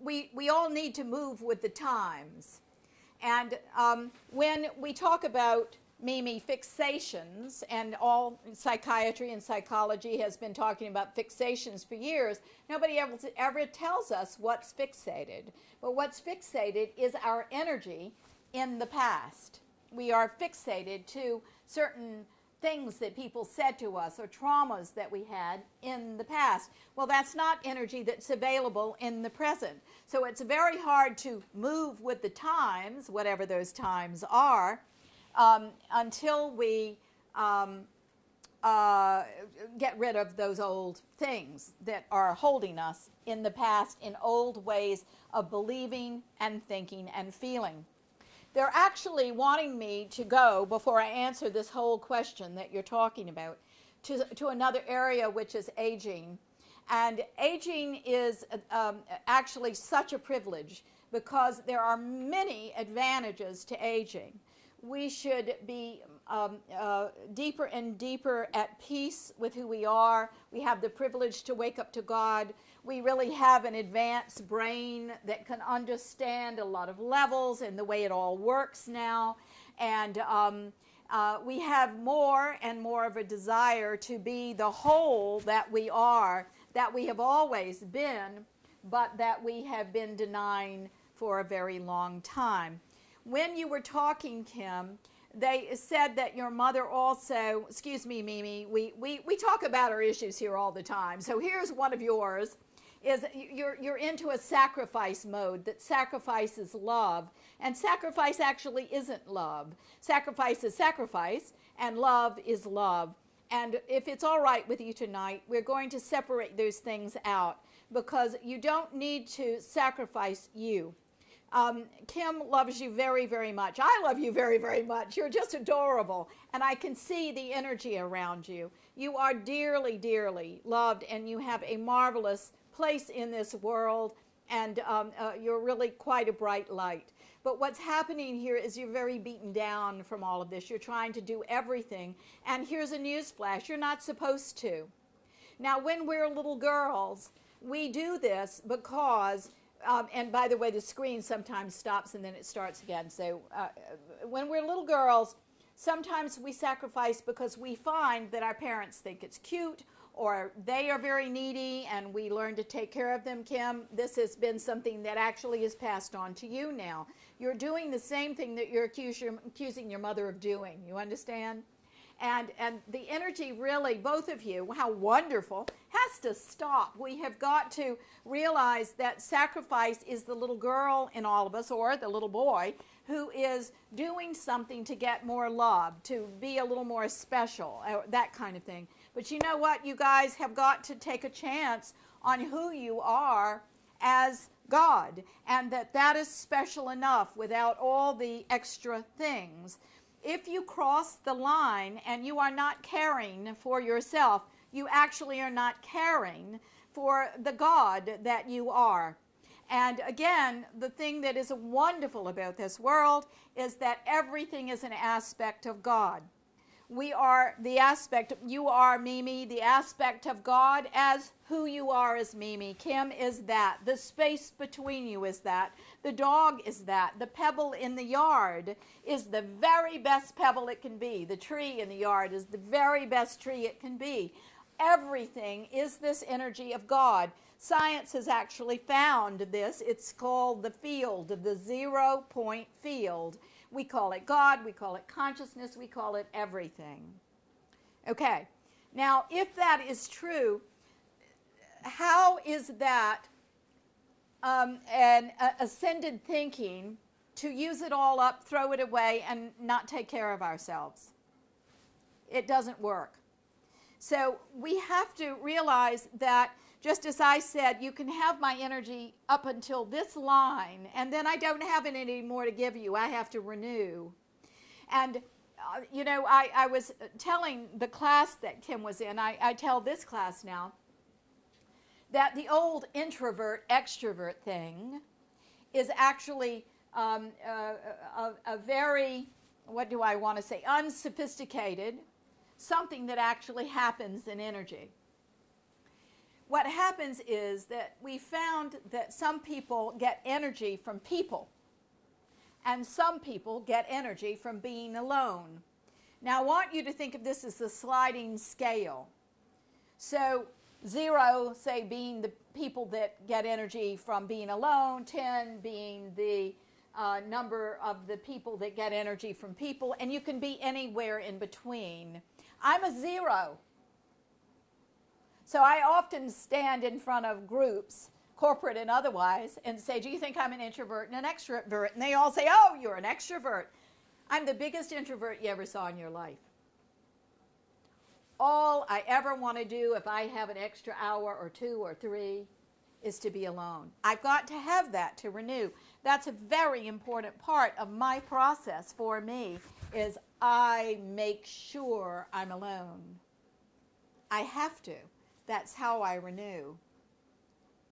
We all need to move with the times. And when we talk about, Mimi, fixations, and all psychiatry and psychology has been talking about fixations for years, nobody ever tells us what's fixated. But what's fixated is our energy in the past. We are fixated to certain things that people said to us or traumas that we had in the past. Well, that's not energy that's available in the present. So it's very hard to move with the times, whatever those times are, until we get rid of those old things that are holding us in the past, in old ways of believing and thinking and feeling. They're actually wanting me to go, before I answer this whole question that you're talking about, to another area, which is aging. And aging is actually such a privilege because there are many advantages to aging. We should be deeper and deeper at peace with who we are. We have the privilege to wake up to God. We really have an advanced brain that can understand a lot of levels and the way it all works now. And we have more and more of a desire to be the whole that we are, that we have always been, but that we have been denying for a very long time. When you were talking, Kim, they said that your mother also, excuse me, Mimi, we talk about our issues here all the time. So here's one of yours, is you're into a sacrifice mode that sacrifices love. And sacrifice actually isn't love. Sacrifice is sacrifice, and love is love. And if it's all right with you tonight, we're going to separate those things out because you don't need to sacrifice you. Kim loves you very, very much. I love you very, very much. You're just adorable. And I can see the energy around you. You are dearly, dearly loved, and you have a marvelous place in this world, and you're really quite a bright light. But what's happening here is you're very beaten down from all of this. You're trying to do everything. And here's a news flash. You're not supposed to. Now, when we're little girls, we do this because and by the way, the screen sometimes stops and then it starts again. So when we're little girls, sometimes we sacrifice because we find that our parents think it's cute, or they are very needy and we learn to take care of them. Kim, this has been something that actually is passed on to you now. You're doing the same thing that you're accusing your mother of doing. You understand? And the energy really, both of you, how wonderful, has to stop. We have got to realize that sacrifice is the little girl in all of us, or the little boy, who is doing something to get more love, to be a little more special, that kind of thing. But you know what? You guys have got to take a chance on who you are as God, and that is special enough without all the extra things. If you cross the line and you are not caring for yourself, you actually are not caring for the God that you are. And again, the thing that is wonderful about this world is that everything is an aspect of God. We are the aspect, you are, Mimi, the aspect of God as who you are as Mimi. Kim is that. The space between you is that. The dog is that. The pebble in the yard is the very best pebble it can be. The tree in the yard is the very best tree it can be. Everything is this energy of God. Science has actually found this. It's called the field, the 0-point field. We call it God, we call it consciousness, we call it everything. Okay, now if that is true, how is that an ascended thinking to use it all up, throw it away, and not take care of ourselves? It doesn't work. So we have to realize that, just as I said, you can have my energy up until this line, and then I don't have it anymore to give you. I have to renew. And, you know, I was telling the class that Kim was in, I tell this class now, that the old introvert-extrovert thing is actually a very, what do I want to say, unsophisticated, something that actually happens in energy. what happens is that we found that some people get energy from people, and some people get energy from being alone. Now, I want you to think of this as the sliding scale. So 0, say, being the people that get energy from being alone, 10 being the number of the people that get energy from people, and you can be anywhere in between. I'm a 0. So I often stand in front of groups, corporate and otherwise, and say, do you think I'm an introvert and an extrovert? And they all say, oh, you're an extrovert. I'm the biggest introvert you ever saw in your life. All I ever want to do if I have an extra hour or 2 or 3 is to be alone. I've got to have that to renew. That's a very important part of my process for me, is I make sure I'm alone. I have to. That's how I renew.